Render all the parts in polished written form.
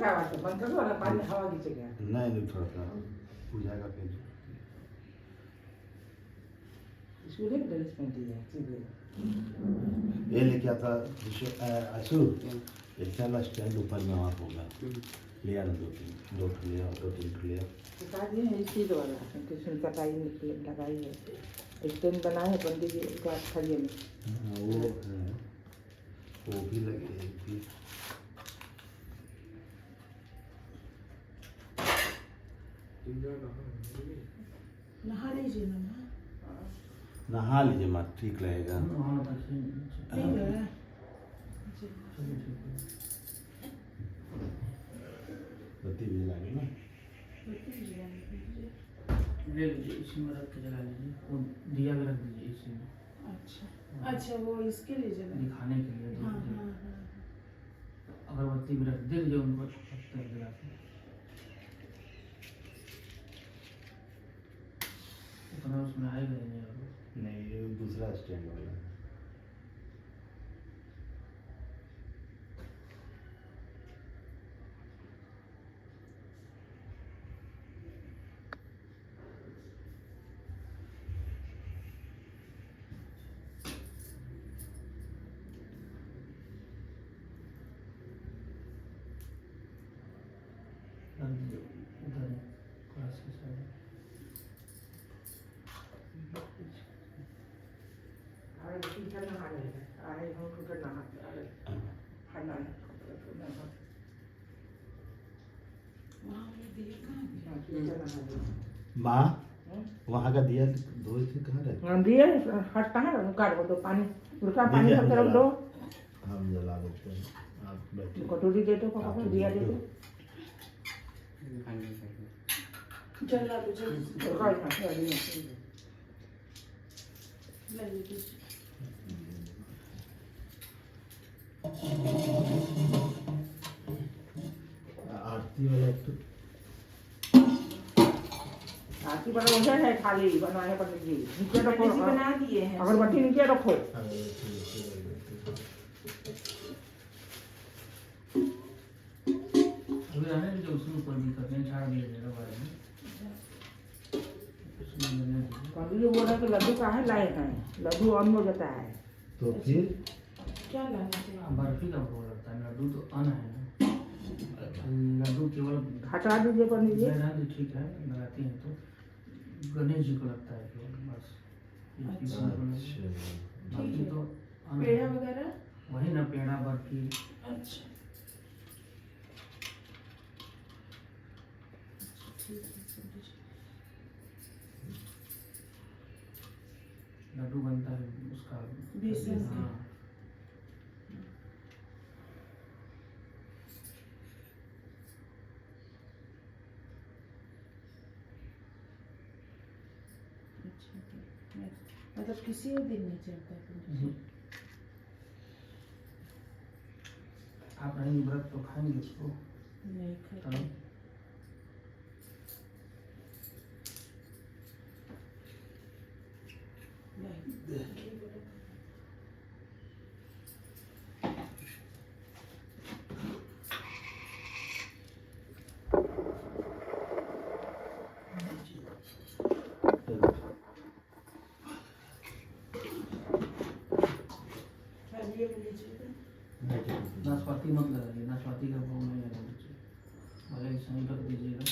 काय वाटतं बंद करू मला पाणी हवा घ्यायची का नहीं नहीं थोड़ा सा पूजा का पेज सूर्य ड्रेस पहनती है सीधे ये लेके आता अशु ऐसा ला स्टैंड ऊपर में वहाँ होगा लिया ना दो लिया 2-3 लिया बता दिए हैं इसी वाला कृष्ण कटाई निकले लगाई है स्टैंड बनाए हैं पंडित जी उसको आप खड़िए में वो भी लगे भी नहा लीजिए ना नहा लीजिए माँ ठीक रहेगा ठीक है बत्ती भी लगे ना ले लीजिए इसी में रख के जला लीजिए वो दिया भी रख दीजिए इसी में अच्छा अच्छा वो इसके लिए जला दिखाने के लिए हाँ हाँ हाँ अगरबत्ती भी रख दे लीजिए उनको तेल जला के उतना उसमें आएगा ही नहीं और नहीं ये दूसरा स्टैंड वाला है रख दीजिए उधर क्लास के साइड अरे ठीक है नहा ले अरे हम को नहा अरे खाना वहाँ पे दिए कहाँ नहा माँ वहाँ का दिया दो थे कहाँ रहे हम दिए हटता है काट को तो पानी उनका पानी सब तरफ दो हम जला देते हैं आप बैठिए कटोरी दे दो पापा को दिया दे दो जला दो जल्दी उनका ले ले लीजिए आरती वाला तो आरती बना हो है खाली बनाने पर जी नीचे रखो पंडित जी बना दिए हैं अगरबत्ती नीचे रखो अभी रहने दीजिए उसमें कोई दिक्कत नहीं झाड़ दिया जाएगा बाद में उसमें रहने दीजिए पंडित जी बोल रहे कि लड्डू कहाँ लाए हैं लड्डू अन्न हो जाता है तो फिर क्या लाना चाहिए बर्फी का भोग लगता है लड्डू तो अन्न है ना लड्डू केवल हटा दीजिए पंडित जी रहने दीजिए ठीक है लगाती हैं तो गणेश जी को लगता है केवल बस बाकी तो अन्न है। पेड़ा वगैरह वही ना पेड़ा बर्फी अच्छा ठीक है पंडित जी लड्डू बनता है उसका बेसन का। हाँ अच्छा मतलब किसी और दिन नहीं चलता पंडित जी आप रहेंगे व्रत तो खाएंगे उसको नहीं खाता तब नाशपाती मत लगाइए नाशपाती का भोग नहीं लगाना चाहिए भले ही सही रख दीजिएगा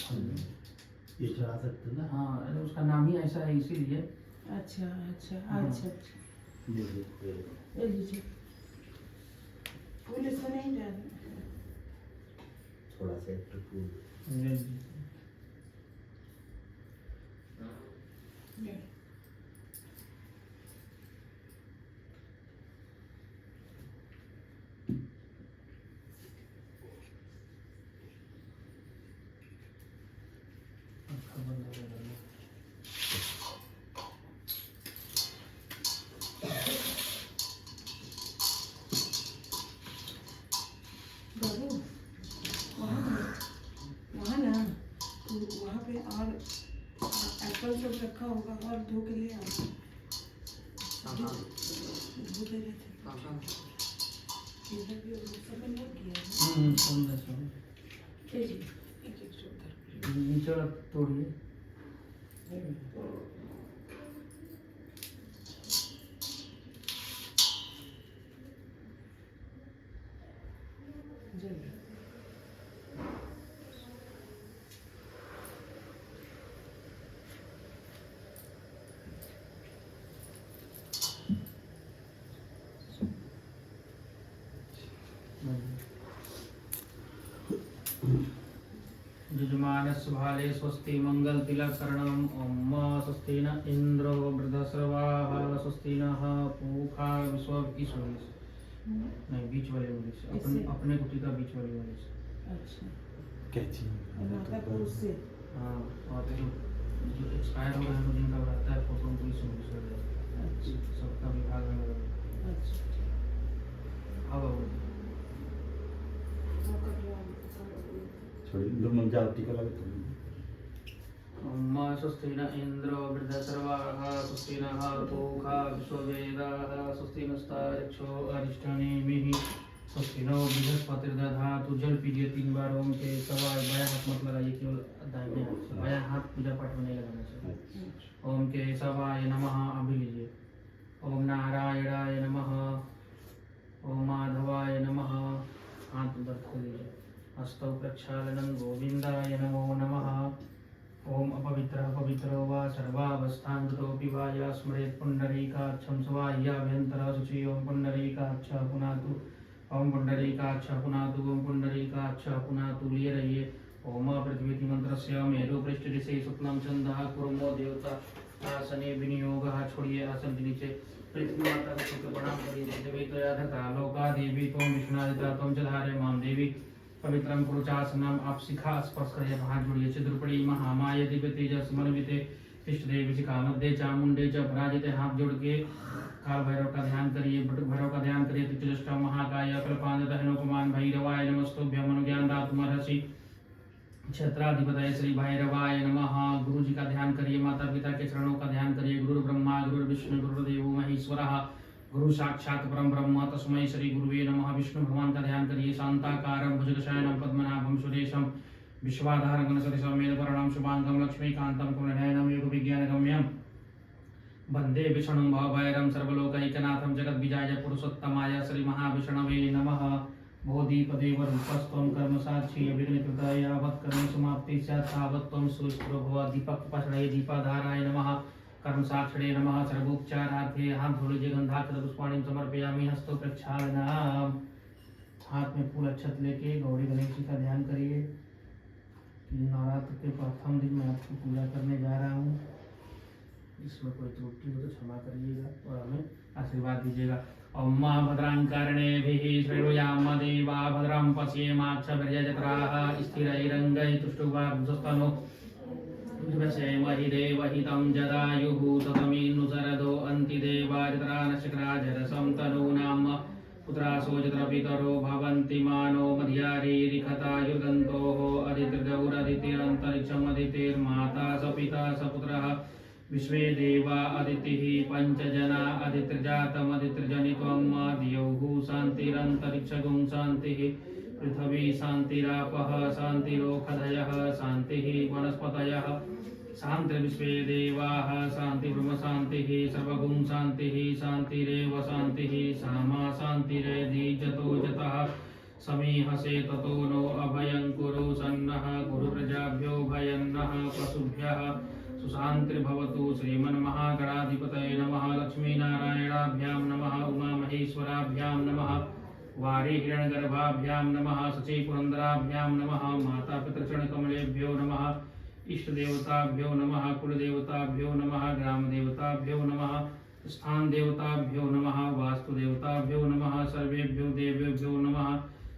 ये चढ़ा सकते हैं ना हाँ अरे उसका नाम ही ऐसा है इसीलिए अच्छा अच्छा हाँ। अच्छा अच्छा ये देखते हैं। ले लीजिए फूल इसमें नहीं डालना थोड़ा सा एक फूल ले लीजिए। ले। अच्छा बंद हो गया बाबू वहाँ ना तो वहाँ पे और एप्पल सब रखा होगा और धो के ले आओ धो दे रहे थे इधर भी सब लोग किया है समझा समझ ये जी एक एक से उधर नीचे वाला तोड़िए। जल यजमानस्य भाले स्वस्ति मंगल तिलक करणम ओम स्वस्ति न इंद्रो वृद्धस्रवाः स्वस्ति नः पूषा विश्व ईश्वरी नहीं बीच वाले वाले से अपने इससे? अपने कुटी का बीच वाले वाले से। अच्छा कैची माता पुरुष से हाँ और जो एक्सपायर हो गए हैं जिनका रहता है फोटो उनको ईश्वर अच्छा सबका विभाग में लगा। अच्छा अब वो कटवा छोड़ी लो मन जाओ टीका लगे तो ओम स्वस्ति न इंद्रो वृद्धस्रवाः स्वस्ति नः पूषा विश्ववेदाः स्वस्ति नस्तार्क्ष्यो अरिष्टनेमिः स्वस्ति नो बृहस्पतिर्दधातु। जल पीजिए 3 बार ओम के सवाय। बायां हाथ मत लगाइए, केवल दाहिने हाथ से। बायां हाथ पूजा पाठ में नहीं लगाना चाहिए। ओम के सवाय नमः अभी लीजिए। ओम नारायणाय नमः, ओम माधवाय नमः। हाथ उधर खोल लीजिए। हस्तौ प्रक्षालनं गोविंदाय नमो नमः। ओम अपवित्रः पवित्रो वा सर्वावस्थाङ्गतोऽपि वा या स्मरेत् पुण्डरीकाक्षं स्वाह्याभ्यन्तरः शुचि। ओम पुण्डरीकाक्षः पुनातु, ओम पुण्डरीकाक्षः पुनातु, ओम पुण्डरीकाक्षः पुनातु। लिए रहिए। ओम पृथ्वी मंत्रस्य मेरु पृष्ठदिशे शुक्लं छन्दः कुर्मो देवता आसने विनियोगः। छोड़िए आसन के नीचे। पृथ्वी माता को छूकर प्रणाम करिए। देवी त्वया लोका देवी त्वं विष्णुरादिता त्वं च धारय मां देवी पवित्रम कुरुचासनम। आप शिखा स्पर्श करिए, हाथ जोड़िए। चिद्रपड़ी महामाय दिव्य तेजस समन्विते इष्ट देवी शिखा मध्य चामुंडे च पराजिते। हाथ जोड़ के काल भैरव का ध्यान करिए, बटुक भैरव का ध्यान करिए। तिजष्टम महाकाय कल्पांत हनुमान भैरवाय नमस्तुभ्यं मनुज्ञान दातु महर्षि क्षेत्राधिपतये श्री भैरवाय नमः। गुरु जी का ध्यान करिए, माता पिता के चरणों का ध्यान करिए। गुरु ब्रह्मा गुरु विष्णु गुरुदेव महेश्वरः गुरु साक्षात परम ब्रह्म तस्मै श्री गुरुवे नमः। विष्णु भगवान का ध्यान करिए। शांताकारं भुजगशयनं पद्मनाभं सुरेशं विश्वाधारं गणसदृशं मेघवर्णं शुभांगं लक्ष्मीकान्तं कमलनयनं योगविज्ञानगम्यं वन्दे विष्णुं भवभैरं सर्वलोकैकनाथं जगद्विजयाय पुरुषोत्तमाय श्री महाविष्णवे नमः। बोधिपदेव रूपस्त्वं कर्मसाक्षी अभिघ्नकृताय यावत् कर्म समाप्ति स्यात् तावत् त्वं सुस्पृहो भव। दीपक पाषाणाय दीपाधाराय नमः। कर्म साक्षिणे नमः। सर्वोपचारार्थे हाथ धो लीजिए। गंधाक्षत पुष्पाणि समर्पयामि। हस्तौ प्रक्षालनम्। हाथ में फूल अक्षत लेके गौरी गणेश जी का ध्यान करिए। नवरात्र के प्रथम दिन मैं आपको पूजा करने जा रहा हूँ। इसमें कोई त्रुटि हो तो क्षमा करिएगा और हमें आशीर्वाद दीजिएगा। ओम भद्रां कर्णेभिः श्रेणुयाम देवा भद्रं पश्येमाक्षभिर्यजत्राः स्थिरैरङ्गैः तुष्टुवागुंसस्तनो विवसेमहि देवहितं जदायुः ततमीनुसरदो अन्ति देवाजत्रा नक्षत्राजरसं तनूनां पुत्रासो यत्र पितरो भवन्ति मानो मध्यारीरिखतायुर्गन्तोः अदितिर्गौरदितिरन्तरिक्षम् अदितिर्माता स पिता स पुत्रः विश्वे देवा अदितिः पंचजना अदितिर्जातमदितिर्जनित्वं द्यौः शान्तिरन्तरिक्षगुं शान्तिः पृथ्वी शान्तिरापः शान्तिरोषधयः शान्तिः वनस्पतयः शान्तिर्विश्वे देवाः शान्तिर्ब्रह्म शान्तिः सर्वगुं शान्तिः शान्तिरेव शान्तिः सामा शान्तिरेधिजतो जतः समीहसे ततो नो अभयं कुरु सन्नः कुरु प्रजाभ्यो भयन्नः पशुभ्यः सुशान्तिर्भवतु। श्रीमन्महागणाधिपतये नमः। लक्ष्मीनारायणाभ्यां नमः। उमामहेश्वराभ्यां नमः। वारी हिरण्यगर्भाभ्यां नमः। शचीपुरन्दराभ्यां नमः। माता पितृचरणकमलेभ्यो नमः। इष्टदेवताभ्यो नमः। कुलदेवताभ्यो नमः। ग्रामदेवताभ्यो नमः। स्थान देवताभ्यो नमः। वास्तुदेवताभ्यो नमः। सर्वेभ्यो देवेभ्यो नमः।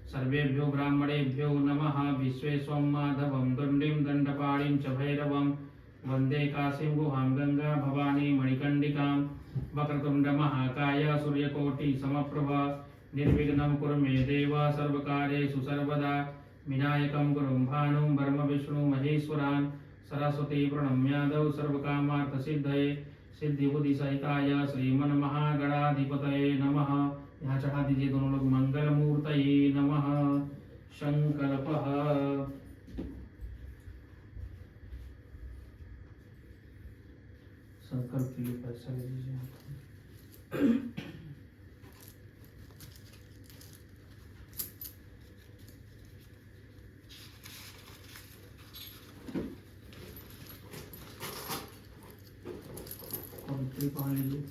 सर्वेभ्यो ब्राह्मणेभ्यो नमः। विश्वेश्वं माधवं दण्डिं दण्डपाणिं च भैरवं वन्दे काशीं गुहां गंगा भवानी मणिकर्णिकां। वक्रतुण्ड महाकाय सूर्यकोटि समप्रभा निर्विघ्नं कुरु मे देव सर्वकार्येषु सर्वदा। विनायकं गुरुं भानुं ब्रह्म विष्णु महेश्वरान् सरस्वती प्रणम्यादौ सर्वकामार्थसिद्धये सिद्धिबुद्धि सहिताय श्रीमन्महागणाधिपतये नमः। यहाँ चढ़ा दीजिए दोनों लोग। मंगल मूर्तये नमः। संकल्पः संकल्प के लिए पैसा ले लीजिए। पहन लीजिए।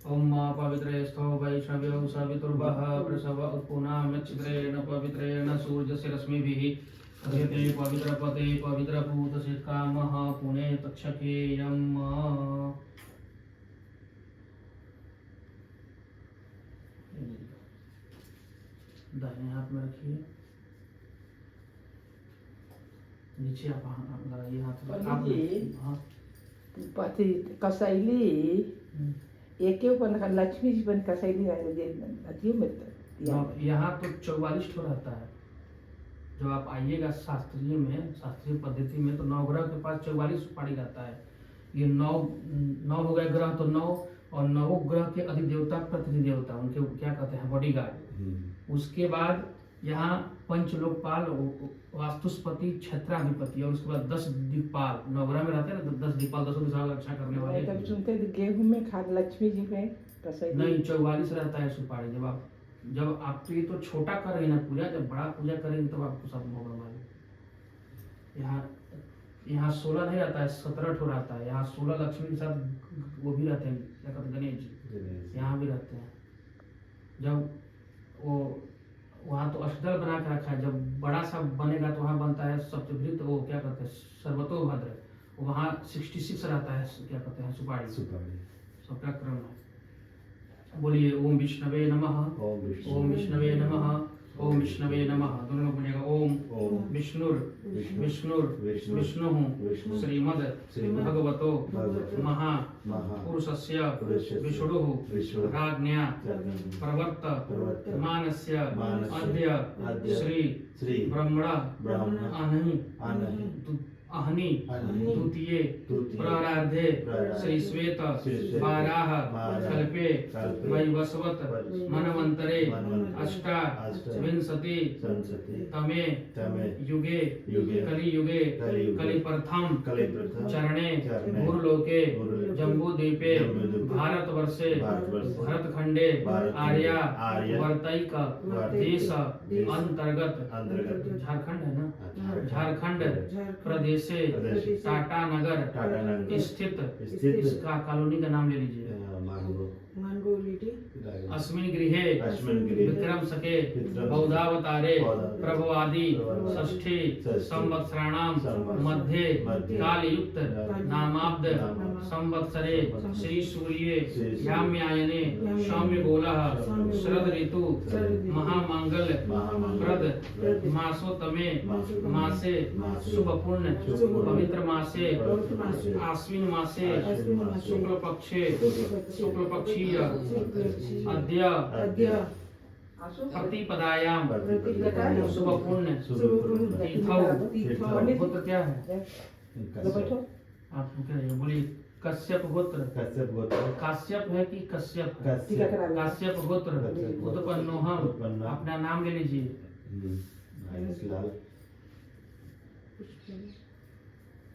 ओम मा पवित्रे स्थो वैष्णव्यो सवितुर्वः प्रसव उत्पुना मच्छिद्रेण पवित्रेण सूर्यस्य रश्मिभिः अध्यते पवित्रपते पवित्रभूतस्य कामः पुणे तक्षकेयम्। दाहिने हाथ में रखिए, नीचे आप लगाइए हाथ में। आप हाँ पति कसैली एक के ऊपर लक्ष्मी जी बन कसैली अतियो में यहाँ तो 44 ठो रहता है। जब आप आइएगा शास्त्रीय पद्धति में तो नवग्रह के पास 44 सुपारी रहता है। ये नौ हो गए ग्रह, तो 9 और 9 ग्रह के अधिदेवता प्रतिदेवता उनके क्या कहते हैं बॉडीगार्ड। उसके बाद यहाँ पंचलोकपाल वास्तुस्पति क्षेत्राधिपति और उसके बाद 10 दिक्पाल नवग्रह में रहते हैं ना। 10 दिक्पाल 10 दिशा का रक्षा करने वाले। तब सुनते गेहूं में खाद लक्ष्मी जी में कसैली नहीं 44 रहता है सुपारी। जब आप तो ये तो छोटा कर रहे हैं ना पूजा, जब बड़ा पूजा करेंगे तब आपको सब होगा मालूम। यहाँ 16 नहीं रहता है, 17 ठो रहता है। यहाँ 16 लक्ष्मी के साथ वो भी रहते हैं, क्या कहते हैं गणेश जी यहाँ भी रहते हैं। जब वो वहाँ तो अष्टदल बना के रखा है, जब बड़ा सा बनेगा तो वहाँ बनता है सप्तभृत, वो क्या कहते हैं सर्वतोभद्र, वहाँ 66 रहता है, क्या कहते हैं सुपारी सबका क्रम है। बोलिए ओम विष्णवे नमः, ओम विष्णवे नमः, ओम विष्णवे नमः। दोनों लोग बोलिएगा ओम विष्णुर विष्णु श्रीमद भगवतो महा पुरुषस्य विष्णुः राज्ञा प्रवर्त मानस्य अद्य श्री ब्रह्मणा अहनि द्वितीये प्ररार्धे श्री श्वेत वाराह कल्पे वैवस्वत मनवंतरे अष्टाविंशति तमे युगे कलियुगे कलिप्रथम चरणे भूर्लोके जम्बूद्वीपे भारतवर्षे भरतखंडे आर्या वर्तैक देश अंतर्गत झारखंड है ना, झारखंड प्रदेश टाटा नगर स्थित इसका कॉलोनी का नाम ले लीजिए। अस्मिन् गृहे विक्रम सके बौद्धावतारे प्रभवादि षष्ठी संवत्सराणाम मध्ये कालयुक्त नामाब्द संवत्सरे श्री सूर्ये याम्यायने सौम्य गोलः शरद ऋतु महामंगल प्रद मासोत्तमे मासे शुभ पुण्य पवित्र मासे आश्विन मासे शुक्ल पक्षीय अद्य प्रतिपदायाम शुभ पुण्य तिथौ पुत्र क्या है आप बोलिए कश्यप गोत्र। काश्यप है कि कश्यप? काश्यप गोत्र उत्पन्नोहम। अपना नाम ले लीजिए।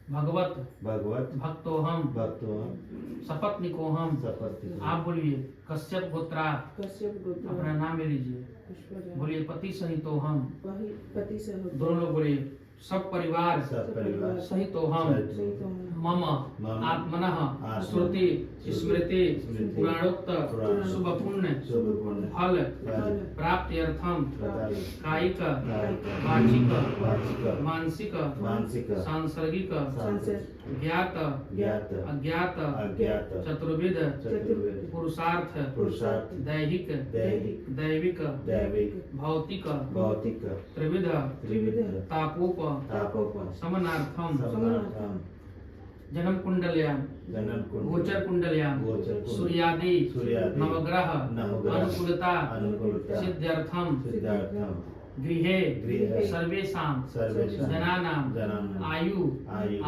भगवत भक्तोहम सपत्निकोहम। आप बोलिए कश्यप गोत्रा। अपना नाम ले लीजिए। बोलिए पति सहितोहम। दोनों लोग बोलिए सब परिवार सहितोहम मम आत्मनः श्रुति स्मृति पुराणोक्त शुभ पुण्य फल प्राप्त्यर्थम कायिक वाचिक मानसिक सांसर्गिक ज्ञात अज्ञात चतुर्विध पुरुषार्थ दैहिक दैविक भौतिक त्रिविध तापोप समनार्थम जन्म कुंडल्याम गोचर कुंडल्याम सूर्यादि नवग्रह अनुकूलता सिद्ध्यर्थम गृहे सर्वेषां जनानां आयु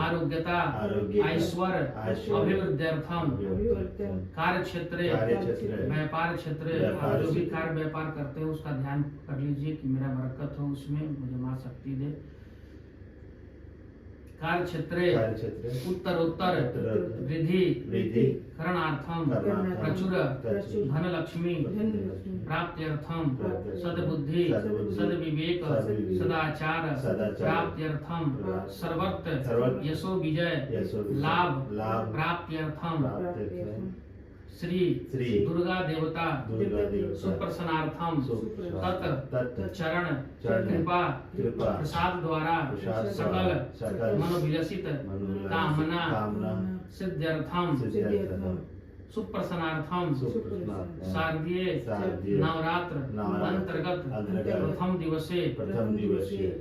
आरोग्यता ऐश्वर्य अभिवृद्ध्यर्थम कार्यक्षेत्रे व्यापार क्षेत्र जो भी कार्य व्यापार करते हैं उसका ध्यान कर लीजिए कि मेरा बरकत हो उसमें, मुझे मां शक्ति दे। कार्यक्षेत्रे कार्यक्षेत्रे उत्तरोत्तर उत्तरोत्तर वृद्धि वृद्धि करणार्थम करणार्थम प्रचुर प्रचुर धनलक्ष्मी धनलक्ष्मी प्राप्त्यर्थम प्राप्त्यर्थम सद्बुद्धि सद्बुद्धि सद्विवेक सद्विवेक सदाचार सदाचार प्राप्त्यर्थम प्राप्त्यर्थम सर्वत्र सर्वत्र यशो विजय यशो विजय लाभ लाभ प्राप्त्यर्थम प्राप्त्यर्थम श्री श्री दुर्गा देवता दुर्गा देवता सुप्रसन्नार्थम तत् तत् चरण चरण कृपा कृपा प्रसाद द्वारा प्रसाद सकल सकल मनोभिलषित मनोविलास कामना कामना सिद्ध्यर्थम सिद्ध्यर्थम सुप्रसन्नार्थम सुप्रसन्नार्थम शारदीय शारदीय नवरात्र नवरात्र अंतर्गत अंतर्गत प्रथम दिवसे प्रथम दिवसीय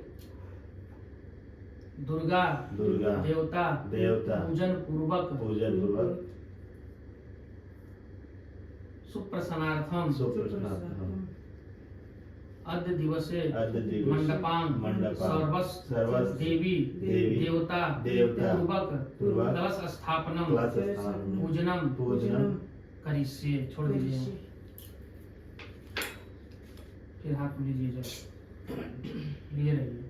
दुर्गा दुर्गा देवता देवता पूजन पूर्वक सुप्रसन्नार्थम सुप्रसन्नार्थम अद्य दिवसे अद्य दिवसे मंडपांग मंडपांग सर्वस देवी देवी देवता देवता पूर्वक कलश स्थापनम कलश स्थापनम पूजनम पूजनम करिष्ये। छोड़ दीजिए, फिर हाथ में लीजिए, जब लिए रहिए,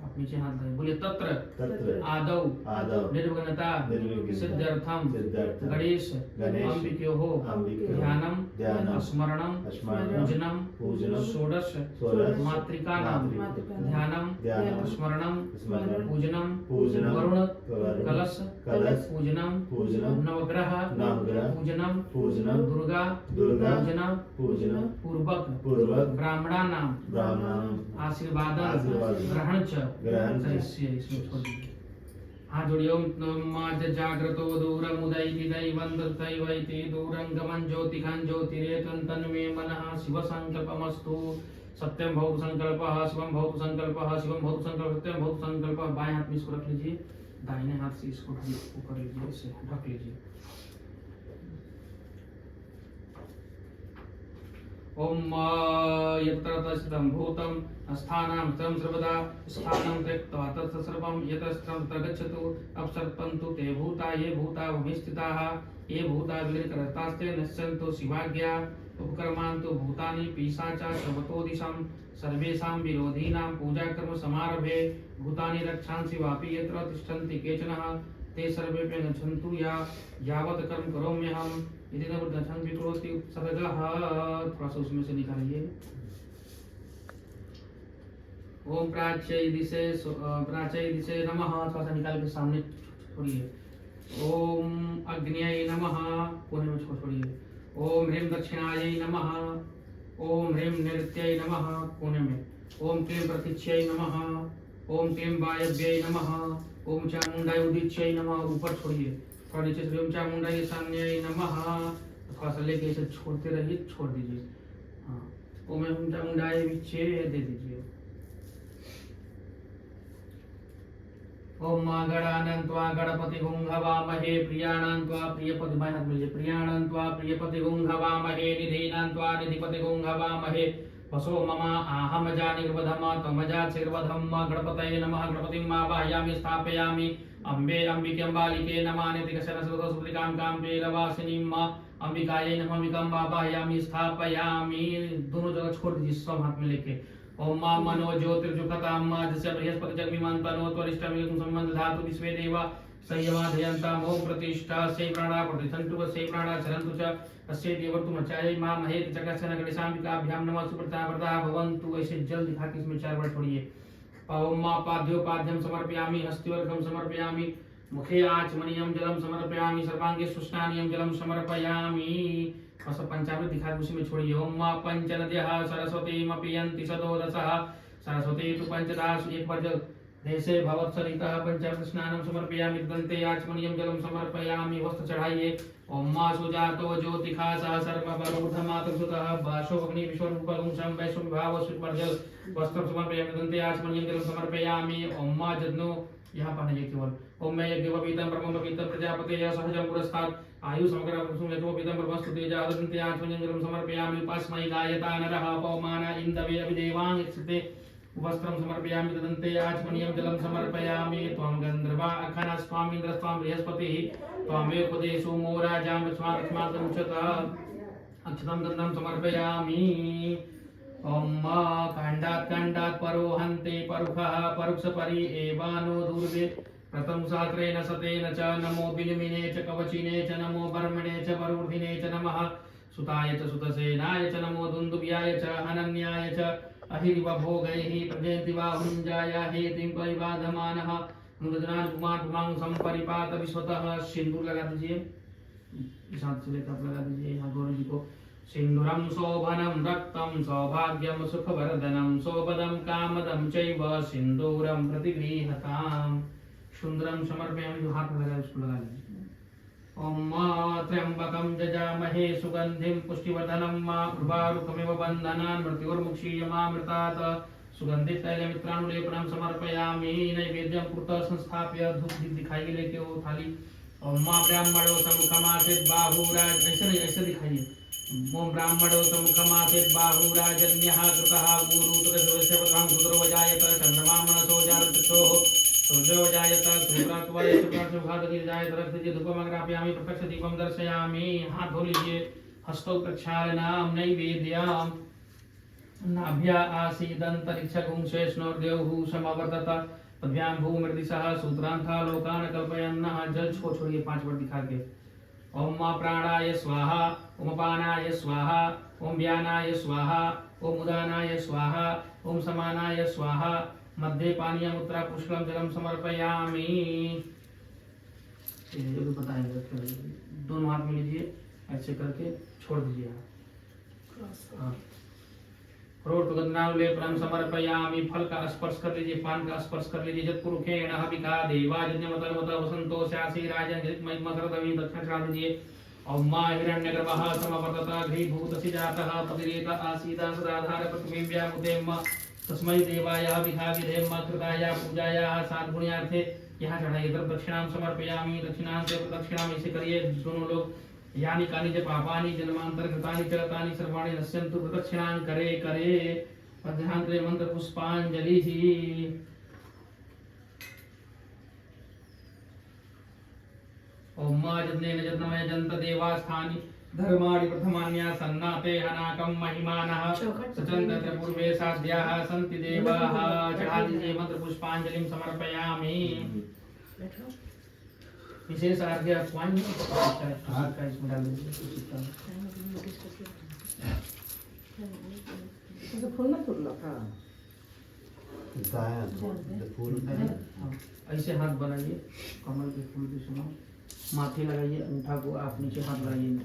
आप नीचे हाथ लगाइए, बोलिए तत्र तत्र आदौ आदौ निर्विघ्नता निर्विघ्नता सिद्ध्यर्थम सिद्ध्यर्थम गणेश गणेश अंबिक्योः अंबिक्योः ध्यानम ध्यानम स्मरणम स्मरणम पूजनम पूजनम षोडश षोडश मातृकानां ध्यानम ध्यानम स्मरणम स्मरणम पूजनम पूजनम वरुण वरुण कलश कलश पूजनम पूजनम नवग्रह नवग्रह पूजनम पूजनम दुर्गा दुर्गा पूजनम पूजनम पूर्वक पूर्वक ब्राह्मणानां ब्राह्मणानां आशीर्वादं आशीर्वादं ग्रहण च ग्रहण च करिष्ये। इसमें छोड़ दीजिए, हाथ जोड़िए। ओम जाग्रतो दूरमुदैति दैवन्तैवैति दूरंगमं ज्योतिखं ज्योतिरेतं तन्मे मनः शिवसंकल्पमस्तु। सत्यम भवतु संकल्पः शिवम भवतु संकल्पः शिवम भवतु संकल्पः सत्यम भवतु संकल्पः। बाएं हाथ में इसको रख लीजिए, दाहिने हाथ से इसको ऊपर लीजिए, इसे ढक लीजिए। ओम यत्र स्थितं भूतं स्थानं तं सर्वदा स्थानं त्यक्त्वा तत् सर्वं यतस्त्रं तगच्छतु अपसर्पन्तु ते भूता ये भूता भूमि स्थिताः ये भूता विलिनकरतास्ते नश्यन्तु शिवाज्ञा उपकर्मान्तु भूतानि पिशाचा सर्वतो दिशं सर्वेषां विरोधीनां पूजाकर्म समारभे भूतानि रक्षांसि वापि यत्र तिष्ठन्ति केचनः ते सर्वे गच्छन्तु यावत् कर्म करोम्यहम् इति न वृद्धं विकरोति उत्सर्गः। थोड़ा सा उसमें से निकालिए। ओम प्राच्य दिशे नमः, थोड़ा सा निकाल के सामने छोड़िए। ओम अग्न्यै नमः, कोने में छोड़िए। ओम ह्रीं दक्षिणायै नमः, ओम ह्रीं नृत्यै नमः, कोने में। ओम क्लीं प्रतीच्यै नमः, ओम क्लीं वायव्यै नमः, ओम चामुंडाय उदीच्यै नमः, ऊपर छोड़िए। थोड़ा नीचे से ओम चामुंडाय ईशान्यै नमः, थोड़ा सा लेके इसे छोड़ते रहिए, छोड़ दीजिए। हाँ, ओम चामुंडाय विच्चे दे दीजिए। ओम गणानन्त्वा गणपति गुंहवामहे प्रियाणन्त्वा प्रियपति प्रियाणन्त्वा प्रियपति गुंहवामहे निधीनान्त्वा निधिपति गुंहवामहे वसो मम आहमजानिर्वधम त्वमजाचिर्वधम। गणपतये नमः, गणपतिं आवाहयामि स्थापयामि। अम्बे अम्बिके अम्बालिके नमः, नितिकशरस्वतस्फटिकां काम्बेलवासिनीं अंबिकायै नमः, अम्बिकां आवाहयामि स्थापयामि। दोनों जगह छोड़ दीजिए, सब हाथ में लेके। ओम मा मनो ज्योतिर्जुखतां जस्य बृहस्पति जग्मिमन्तनो त्वरिष्ठमिगं सम्बन्ध धातु विश्वे देवा संयमाधयन्तां। ओम प्रतिष्ठा से प्राणा प्रतिष्ठन्तु से प्राणा चरन्तु च अस्य देवर्तुमचायै मा महेत जगस्य गणेशाम्बिकाभ्यां नमः। सुप्रता वरदा भवन्तु। ऐसे जल दिखा के इसमें 4 बार छोड़िए। ओम मा पाद्योपाद्यं समर्पयामि, हस्तिवर्गं समर्पयामि, मुखे आचमनीयं जलं समर्पयामि, सर्वांगे शुष्णानीयं जलं समर्पयामि। और सब पंचामृत दिखा के उसी में छोड़िए। ओम मा पंचनद्यः सरस्वतीमपि यन्ति सदोदशः सरस्वती तु पंचदासु। एक बार जल देशे भवत्सरितः पंचामृत स्नानं समर्पयामि, दन्ते आचमनीयं जलं समर्पयामि, वस्त्र चढ़ाइए। ओम मा सुजातो ज्योतिखासः सर्वबलौर्धमातृसुतः वाशो अग्नि विश्वरूपगुंसं वैश्वविभावो सुपर्जल वस्त्रं समर्पयामि, दन्ते आचमनीयं जलं समर्पयामि। ओम मा जज्ञो, यहाँ पढ़िए केवल। ओम मैं यज्ञोपवीतं ब्रह्मोपवीतं प्रजापतेय सहजं पुरस्तात् आयु समग्रं यज्ञोपवीतं ब्रह्मस्तुते जातन्ते आचमनीयं जलं समर्पयामि। उपास्मै गायता नरः पवमान इन्दवे अभिदेवां यक्षते वस्त्रं समर्पयामि, तदन्ते आचमनीयं जलं समर्पयामि। त्वं गन्धर्वा अखना स्वामीन्द्रस्त्वां बृहस्पतिः त्वामेव पदेषु मो राजां लक्ष्माकं उच्यतः अक्षतं गन्धं समर्पयामि। ओम कांडात् कांडात् परो हन्ते परुखः परुक्षपरि एवानो दूर्वे प्रथम सहस्रेण सतेन च नमो बिलिमिने च कवचिने च नमो बर्मणे च वरुधिने च नमः सुताय च सुतसेनाय च नमो दुन्दुभ्याय च अनन्याय च अहिरिवभोगैः प्रजयन्ति वा हुञ्जाय हेतिं परिबाधमानः मुद्रान कुमार कुमांग संपरिपात विश्वतः। सिंदूर लगा दीजिए, इस हाथ से लेकर आप लगा दीजिए हाथ गौरव जी को। सिंदूरम शोभनम रक्तम सौभाग्यम सुखवर्धनम शोभदम कामदम चैव सिंदूरम प्रतिगृहताम। सुंदरम समर्पयामि, जो हाथ में लगा उसको लगा लीजिए। ओम त्र्यंबकम जजामहे सुगंधिम पुष्टिवर्धनम उर्वारुकमिव बंधनान् मृत्युर्मुक्षीयमामृतात्। सुगंधित तैलमित्रानुलेपनम समर्पयामि। नैवेद्यम पुरतः संस्थाप्य धूप दीप दिखाइए लेके वो थाली। ओम ब्राह्मणो सम्मुखमासीत् बाहुराज, ऐसे नहीं ऐसे दिखाइए। ओम ब्राह्मणो सम्मुखमासीत् बाहुराजन्यः कृतः गुरु तदस्य पत्रं सुदर्वजायत चंद्रमा मनसो जातचोः सूर्योजायत सूर्यात्वय सुभादगिरिजायत रक्तजे धूपमग्रापयामि प्रत्यक्ष दीपम दर्शयामि। हाथ धो लीजिए। हस्तौ प्रक्षालनम नैवेद्यम नाभ्या आसीदंतरिक्षगुं शेषणोर्देवहु समवर्तत पद्भ्यां भूमृदिशः सूत्रांथा लोकान् कल्पयन्नः। जल छोड़िए 5 बार दिखा के। ओम प्राणाय स्वाहा, ओम पानाय स्वाहा, ओम व्यानाय स्वाहा, ओम उदानाय स्वाहा, ओम समानाय स्वाहा। मध्ये पानीयम उत्तरा पुष्कलम जलम समर्पयामि। ये भी बताएंगे। दोनों हाथ में लीजिए, ऐसे करके छोड़ दीजिए। हाँ, रोटगन्नानुलेपनम समर्पयामि। फल का स्पर्श कर लीजिए, पान का स्पर्श कर लीजिए। जत्पुरुखेण हविका देवाजन्यमतर्वत वसंतो स्यासी राजन जरितमहिमसरदवि दक्षिण चढ़ा दीजिए। ओम हिरण्यगर्भः समवर्तत घृभूतसि जातः पतिरेत आसीदा सदाधार प्रतिबिंब्यामुदेम तस्मै देवाय हविका विधेम कृताय पूजायाः साधुण्यार्थे। यहाँ चढ़ाइए। इधर दक्षिणाम समर्पयामि। दक्षिणाम से प्रदक्षिणाम ऐसे करिए दोनों लोग। यानी कानि च पापानि जन्मांतर कृतानि च तानि सर्वाणि नश्यन्तु प्रदक्षिणां करे करे। मध्यांतरे मंत्र पुष्पांजलिः। ओम जज्ञेन जज्ञमय जन्त देवास्थानि धर्माणि प्रथमान्या सन्नाते हनाकं महिमानः सचन्त पूर्वे साध्याः सन्ति देवाः। चढ़ा दीजिए। मंत्र पुष्पांजलिं समर्पयामि। विशेष आज्ञा स्वाइन का इसमें डाल दीजिए। तो फूल ना फूल हाँ दाया फूल ऐसे हाथ बनाइए। कमल के फूल की सुनो, माथे लगाइए। अंगूठा को आप नीचे हाथ लगाइए।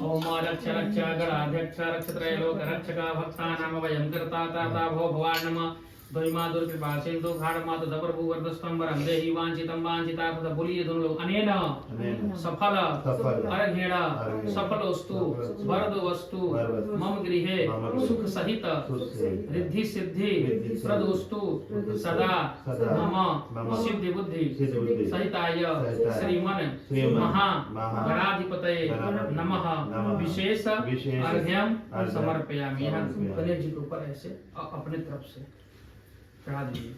ओम रक्ष रक्ष गणाध्यक्ष रक्ष त्रैलोक रक्षका भक्तानां वयं कर्ता ताता भो भवान् नमः। द्वैमा दुर्कृपा सिंधु घाड़मा तो दप्रभु वर्धस्तंबरं देहि वांछितं वांछितार्थ। बोलिए दोनों लोग। अनेन सफल अर्घेण सफलोस्तु वरदो वस्तु मम गृहे सुख सहित रिद्धि सिद्धि प्रदोस्तु सदा मम सिद्धि बुद्धि सहिताय श्रीमन महा गणाधिपतये नमः। विशेष अर्घ्यम समर्पयामि। यहाँ गणेश जी के ऊपर ऐसे अपने तरफ से चढ़ा दीजिए।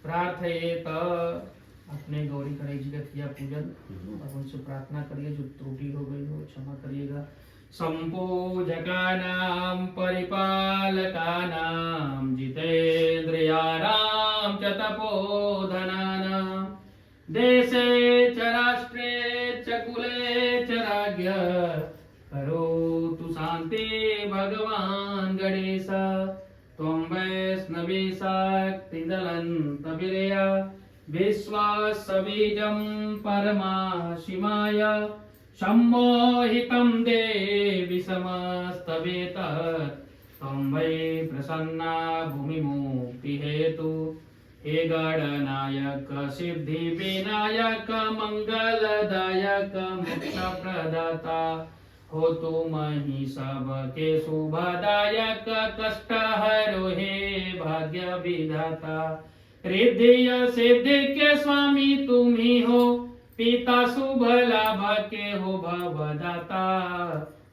प्रार्थयेत, अपने गौरी गणेश जी का किया पूजन। अब उनसे प्रार्थना करिए, जो त्रुटि हो गई हो क्षमा करिएगा। संपूजकानां परिपालकानां जितेन्द्रियाणां च तपोधनानां देशे च राष्ट्रे च कुले च राज्ञ करोतु शान्ति भगवान् गणेश। त्वं वैष्णवी शक्तिदलन्तवीर्या विश्वासबीजं परमाशिमाय सम्मोहितं देवि समस्तवेतत्। त्वं वै प्रसन्ना भूमिमुक्तिहेतु हे गणनायक सिद्धि विनायक मंगलदायक मोक्षप्रदाता। हो तुम ही सबके शुभदायक कष्टहरो हे भाग्य विधाता। रिद्धि सिद्धि के स्वामी तुम ही हो, पिता शुभ लाभ के हो भवदाता।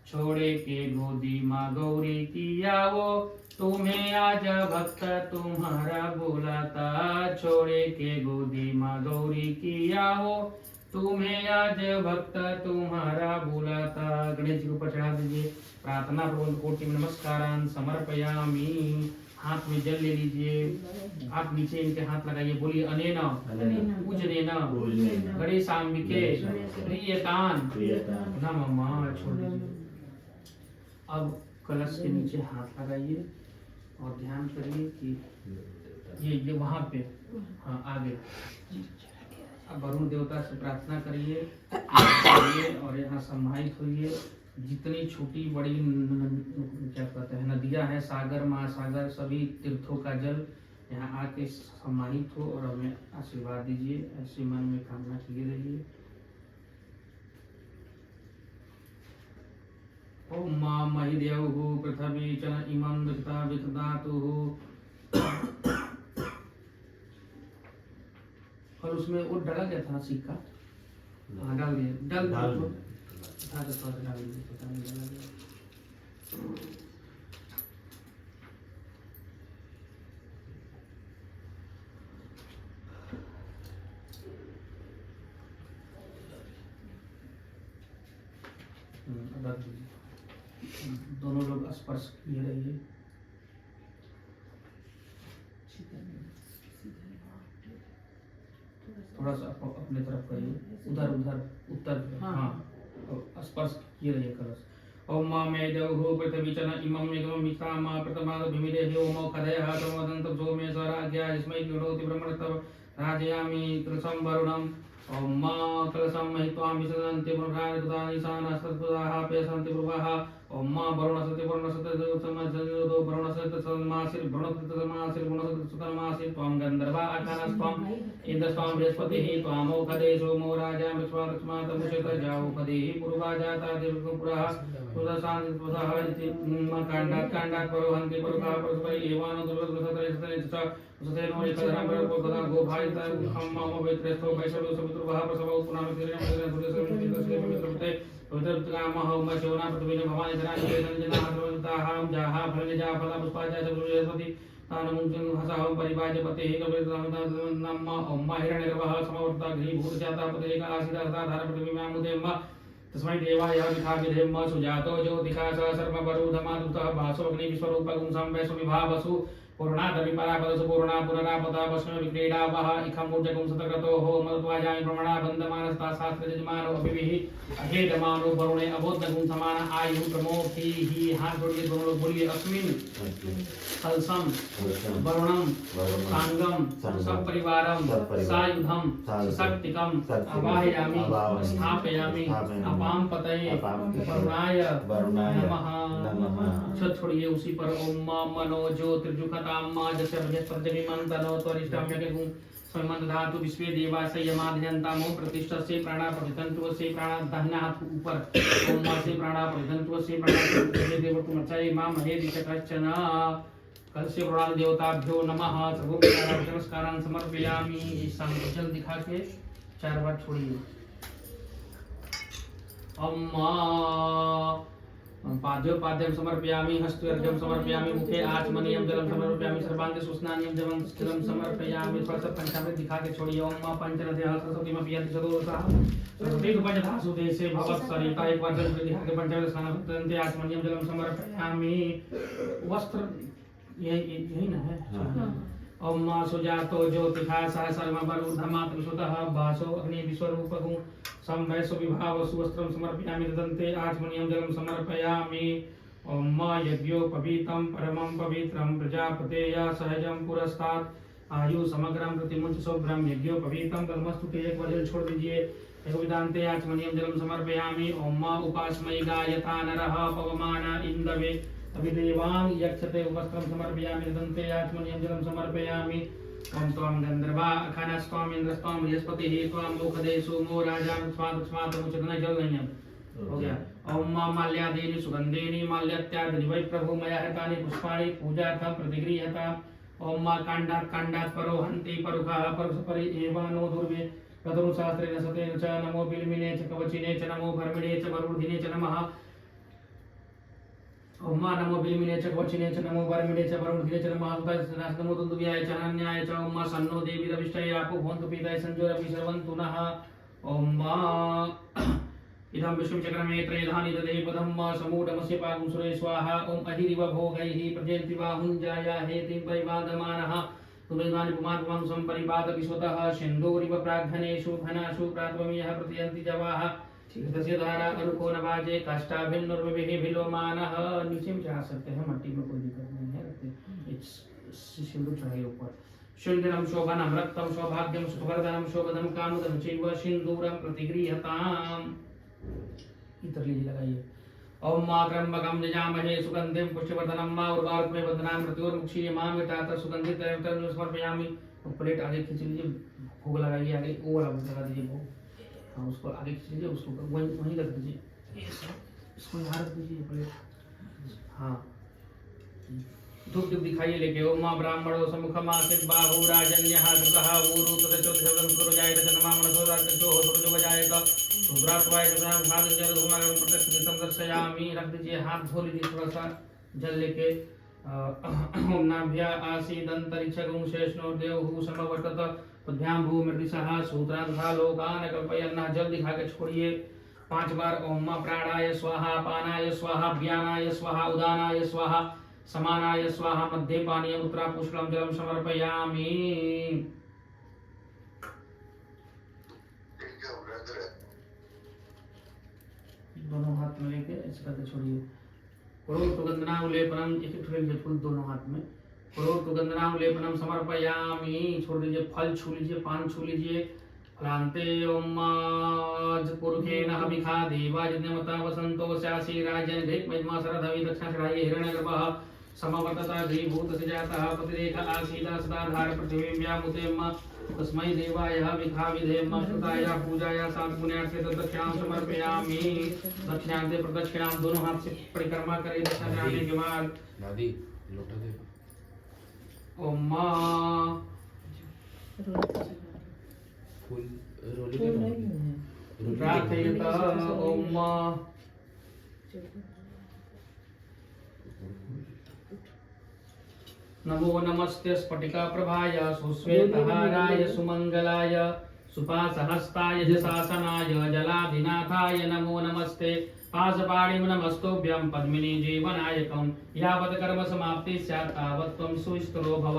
छोड़े के गोदी माँ गौरी किया वो, तुम्हें आज भक्त तुम्हारा बुलाता। छोड़े के गोदी माँ गौरी किया हो, तुम्हें आज भक्त तुम्हारा बुलाता। गणेश जी को ऊपर चढ़ा दीजिए। प्रार्थना प्रबंध कोटि में नमस्कारान समर्पयामि। हाथ में जल ले लीजिए। आप नीचे इनके हाथ लगाइए। बोलिए अनेन पूजनेन गणेशाम्बिके प्रियतान नमः। छोड़ दीजिए। अब कलश के नीचे हाथ लगाइए और ध्यान करिए कि ये वहां पे, हाँ आगे। अब वरुण देवता से प्रार्थना करिए और यहाँ सम्मानित होइए। जितनी छोटी बड़ी क्या कहते हैं नदियाँ हैं, सागर महासागर, सभी तीर्थों का जल यहाँ आके सम्मानित हो और हमें आशीर्वाद दीजिए। ऐसे मन में कामना किए रहिए। ओम मां महिदेव पृथ्वी च इमं दत्ता विदधातु। और उसमें वो डाला गया था सिक्का, हाँ डाल दिया, डाल दिया, डाल दिया, पता नहीं डाला गया। रख दीजिए। दोनों लोग स्पर्श किए रहिए। थोड़ा सा अपने तरफ करिए, उधर उधर उत्तर, हाँ स्पर्श किए रहिए कलश। ओम मां मे देव पृथ्वी च इमं एकम मित्रा मा प्रथमा भूमिरे ओम खदयः तमोदंत जो मे स्वराज्ञा यस्मै गणोति ब्रह्मणतव राजयामि कृसं वरुणम्। ओम मां कलशं महित्वा विसदन्ति पुनः कृतानि सान सत्पुराः पेशन्ति पूर्वाः। ओम मां वरुणसति वरुणसति समजदो वरुणसति सन्मासिर वरुणसति वरुणसति सन्मासिर त्वं गन्धर्वा अकानस्त्वं इंद्रस्त्वं बृहस्पतिः त्वमोखदे सोमो राजा विश्वात्मत् मुषित जाओखदेः पूर्वाजाता देवपुरः पुरशान्तिपुरः इति काण्डात् परोहन्ति परुखा परस्परि एवानो दुर्लभसतरे च सुतेनो एकधरं परपदा गोभायिता हम मम वेत्रेस्थो वैशलो सवितुर्वः प्रसवो पुनर्मितिरेण सुरेश पवित्रते पवित्रकामः उमशोना पृथ्वी भवानि धरानि वेदनजनाः सर्वताः जाहा फलनिजा फला पुष्पाजा चतुर्वेदपति तानमुञ्चन हसः परिवाजपतेः कविर्नमः ओम हिरण्यगर्भः समवर्ता घ्रीभूतजाता पतेः आसीदहता धार पृथ्वीमामुदेम तस्मै देवाय विखाभिधेम सुजातो ज्योतिषा स सर्ववरुधमादुतः भासो अग्नि विश्वरूपगुं संवैश्वविभावसु पूर्णादविपरापदसु पूर्णा पुनरापदा वस्म विक्रीडा वह इखं ऊर्जगुं सतर्कतो हो मरुत्वाजामि प्रमणा बन्धमानस्ता शास्त्र जजमानो अभिविः अहेदमानो वरुणे अबोधगुं समान आयु प्रमोक्षी। हाथ जोड़िए दोनों लोग बोलिए अस्मिन् कलशं वरुणं सांगं सपरिवारं सायुधं सशक्तिकं अवाहयामि स्थापयामि अपां पतये वरुणाय नमः। छोड़िए उसी पर ओम मनो ज्योतिर्जुखताम्मा जस्य बृहस्पतिर्विमन्तनो त्वरिष्ठाम्यगुं स्वमन्त धातु विश्वे देवास्य यमाध्यन्तामो प्रतिष्ठस्य प्राणा प्रतितंतुवस्य प्राणा दाहिना हाथ ऊपर ओम से प्राणा प्रतितंतुवस्य प्राणा देवतुमर्चये मां महेदि चक्रश्चन। कलशे प्राण देवताभ्यो नमः। सर्वों नमस्कारान् समर्पयामि। ईशान को जल दिखा के 4 बार छोड़िए। अम्मा पाद्योपाद्यं समर्पयामि हस्तर्घ्यं समर्पयामि मुखे आचमनीयं जलं समर्पयामि सर्वांगे सुस्नानीयं जलं समर्पयामि। थोड़ा पंचामृत दिखा के छोड़िए। ओम पंचनद्यः सरस्वतीमपि यदि सदोषः सरस्वती पंचधासु देशे भवत् सरिता। एक बार जल दिखा के पंचामृत स्नान करते आचमनीयं जलं समर्पयामि। वस्त्र यही ना है। ओम सुजातो ज्योतिषा सह सर्ववरुधमात् सुतः भासो अग्नि विश्वरूपगुं संवैश्वविभावसु वस्त्रं समर्पयामि ददन्ते आचमनीयं जलं समर्पयामि। ओम यज्ञोपवीतं परमं पवित्रं प्रजापतेया सहजं पुरस्तात् आयु समग्रं प्रतिमुच शुभ्रं यज्ञोपवीतं धर्मस्तुते। एक बार जल छोड़ दीजिए। वेदान्ते आचमनीयं जलं समर्पयामि। ओम उपास्मै गायता नरः पवमान इन्दवे अभिदेवान् यक्षते वस्त्रं समर्पयामि ददन्ते आचमनीयं जलं समर्पयामि। ओम त्वं गन्धर्वा अखानस्त्वं इंद्रस्त्वं बृहस्पतिः त्वं लोकदे सोमो राजा स्वात् मुचतना। जल नहीं हो गया। ओम माल्यादीनि सुगंधीनि माल्यत्यादि वै प्रभु मया हतानि पुष्पाणि पूजार्थं प्रतिगृह्यताम्। ओम काण्डात् परोहन्ति परुखाः परस्परि एवानो दुर्वे कथमुशास्त्रेण सतेन च नमो बिल्मिने च कवचिने च नमो भर्मिणे च वरुधिने च नमः। ओम नमो बिल्मिने च कवचिने च नमो भर्मिणे च वरुधिने च नमः। नमो दुन्दुभ्याय च अनन्याय च। ओम सन्नो देवी रविष्टये आपो भवन्तु पीताय संजोरपि सर्वन्तु नः। ओम इदं विष्णुचक्रमे त्रयधानि ददे पदं समूढमस्य पागुं सुरे स्वाहा ओम अहिरिव भोगैः प्रजयन्ति बाहुञ्जाया हेतिं परिवादमानः तुमेदानि पुमान् पुमां सम्परिपात विश्वतः सिन्धूरिव प्राग्धनेषु घनासु प्रात्वमीयः प्रतयन्ति जवाः तस्य धारा अनुकोनवाजे काष्ठाभिन्नुर्विभिः विलोमानः। नीचे में चढ़ा सकते हैं, मट्टी में कोई दिक्कत नहीं है, सिंदूर चढ़ाइए ऊपर। शुंडरम शोभनम रक्तम सौभाग्यम सुखवर्धनम शोभनम कामुदम चैव सिंदूरम प्रतिगृह्यताम्। इतर लीजिए लगाइए। ओम मा त्र्यंबकम यजामहे सुगंधिम पुष्पवर्धनम मा उर्वारुकमे वदनाम मृत्योर्मुक्षीय मां विटात सुगंधित तैलम समर्पयामि। प्लेट आगे खींच लीजिए, भोग लगाइए आगे, वो वाला भोग लगा दीजिए भोग। हाँ उसको आगे खींच लीजिए, उसको वहीं रख दीजिए, इसको यहाँ रख दीजिए प्लेट। हाँ धूप धूप दिखाइए लेके। ओम मां ब्राह्मणो सम्मुखमासित बाहु राजन्यः कृतः ऊरु तदचोदशवदं सुरजायत जनमामनसोदाचो सुरजो वजायत रुद्रात्वाय जनाम भाग जल धुमागम प्रत्यक्ष दिशम दर्शयामि। रख दीजिए, हाथ धो लीजिए थोड़ा सा जल लेके। ओम नाभ्या आसीदंतरिक्षगुं शेषनो देवहु समवर्तत पद्भ्यां भूमृदिशः सूत्रांधा लोकान कल्पयन्नः। जल दिखा के छोड़िए 5 बार। ओम मा प्राणाय स्वाहा पानाय स्वाहा व्यानाय स्वाहा उदानाय स्वाहा समानाय स्वाहा मध्ये पानीय उत्तरा पुष्कलम जलम समर्पयामि। दोनों हाथ में लेके ऐसे करके छोड़िए। पुरोक्तगंधनावलेपनम, एक एक फूल दोनों हाथ में। पुरोक्तगंधनावलेपनम समर्पयामि। छोड़ दीजिए, फल छू लीजिए, पान छू लीजिए। फलान्ते ओम पुरुषेण हविखा देवा यज्ञमता वसंतो स्यासी राजन धिक महिमा सरधवि दक्षिण चढ़ाइए। हिरण्यगर्भः समवर्तता द्विभूत से जातः पतिरेख आसीदा सदाधार पृथ्वी व्यामुतेम तस्मै देवाय हविखा विधेम श्रुताय पूजाय सात पुण्यार्थे दक्षिणां समर्पयामि। दक्षिणांते प्रदक्षिणां दोनों हाथ से परिक्रमा करें। दक्षिणा चढ़ाने के बाद दादी लोटा दे। ओम फूल रोली के प्रार्थयत ओम नमो नमस्ते स्फटिका प्रभाय सुश्वेतहाराय सुमंगलाय सुपासहस्ताय जशासनाय जलाधिनाथाय नमो नमस्ते। पाशपाणिं नमस्तोभ्यं पद्मिनी जीवनायकं यावत् कर्म समाप्ति स्यात् तावत् त्वं सुविस्तरो भव।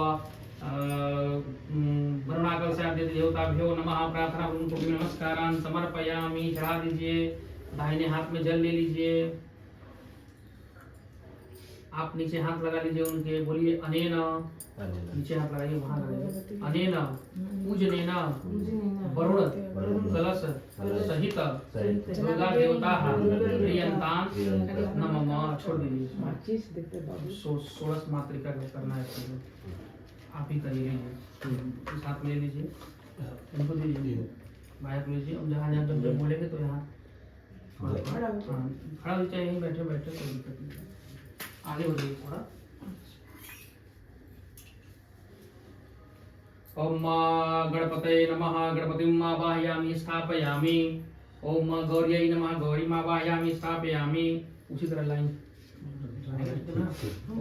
वरुणाकल से आदि देवताभ्यो नमः। प्रार्थना उनको भी नमस्कारान् समर्पयामि। चढ़ा दीजिए। दाहिने हाथ में जल ले लीजिए। आप नीचे हाथ लगा लीजिए उनके, बोलिए अनेन। नीचे हाथ लगाइए, वहां लगाइए। अनेन पूजनेन वरुण कलश सहित दुर्गा देवता प्रियंतां नमः। छोड़ दीजिए, 16 मात्रिका करना है, आप ही करिए। इस हाथ में ले लीजिए, इनको दे दीजिए, बाहर लीजिए। जहाँ जहाँ जब बोलेंगे तो यहाँ खड़ा हो जाए, यहीं बैठे बैठे कोई दिक्कत नहीं। आगे बढ़िए थोड़ा। ओम गणपतये नमः। गणपतिं आवाहयामि स्थापयामि। ओम गौर्यै नमः। गौरीं आवाहयामि स्थापयामि। उसी तरह लाइन।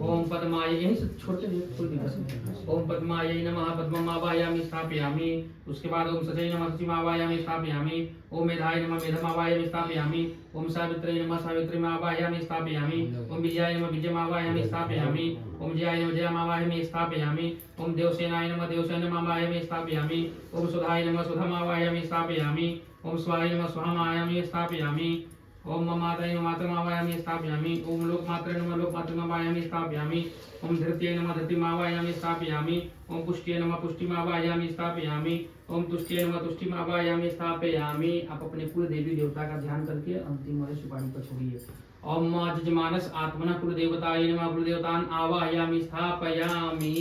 ओम पद्माय, यहीं से छोड़ते नहीं, कोई दिक्कत नहीं। ओम पद्माय नमः। पद्मं आवाहयामि स्थापयामि। उसके बाद ओम सचै नमः। सचिं आवाहयामि स्थापयामि। ओम मेधाय नमः। मेधम् आवाहयामि स्थापयामि। ओम सावित्रै नमः। सावित्रीम् आवाहयामि स्थापयामि। ओम विजयाय नमः। विजयम् आवाहयामि स्थापयामि। ओम जयाय नमः। जयम् आवाहयामि स्थापयामि। ओम देवसेनाय नमः। देवसेनम् आवाहयामि स्थापयामि। ओम सुधाय नमः। सुधम् आवाहयामि स्थापयामि। ओम स्वाहाय नमः। स्वाहाम् आवाहयामि स्थापयामि। ओम मातृ नमः। मातृम् आवाहयामि स्थापयामि। ओम लोकमात्रे नमः। लोकमातृम् आवाहयामि स्थापयामि। ओम धृत्यै नमः। धृतिम् आवाहयामि स्थापयामि। ओम पुष्ट्यै नमः। पुष्टिम् आवाहयामि स्थापयामि। ओम तुष्ट्यै नमः। तुष्टिम् आवाहयामि स्थापयामि। आप अपने पूरे देवी देवता का ध्यान करके अंतिम वाले सुपारी पर छोड़िए। ओम जजमानस आत्मना कुलदेवताय नमः। कुलदेवतान् आवाहयामि स्थापयामि।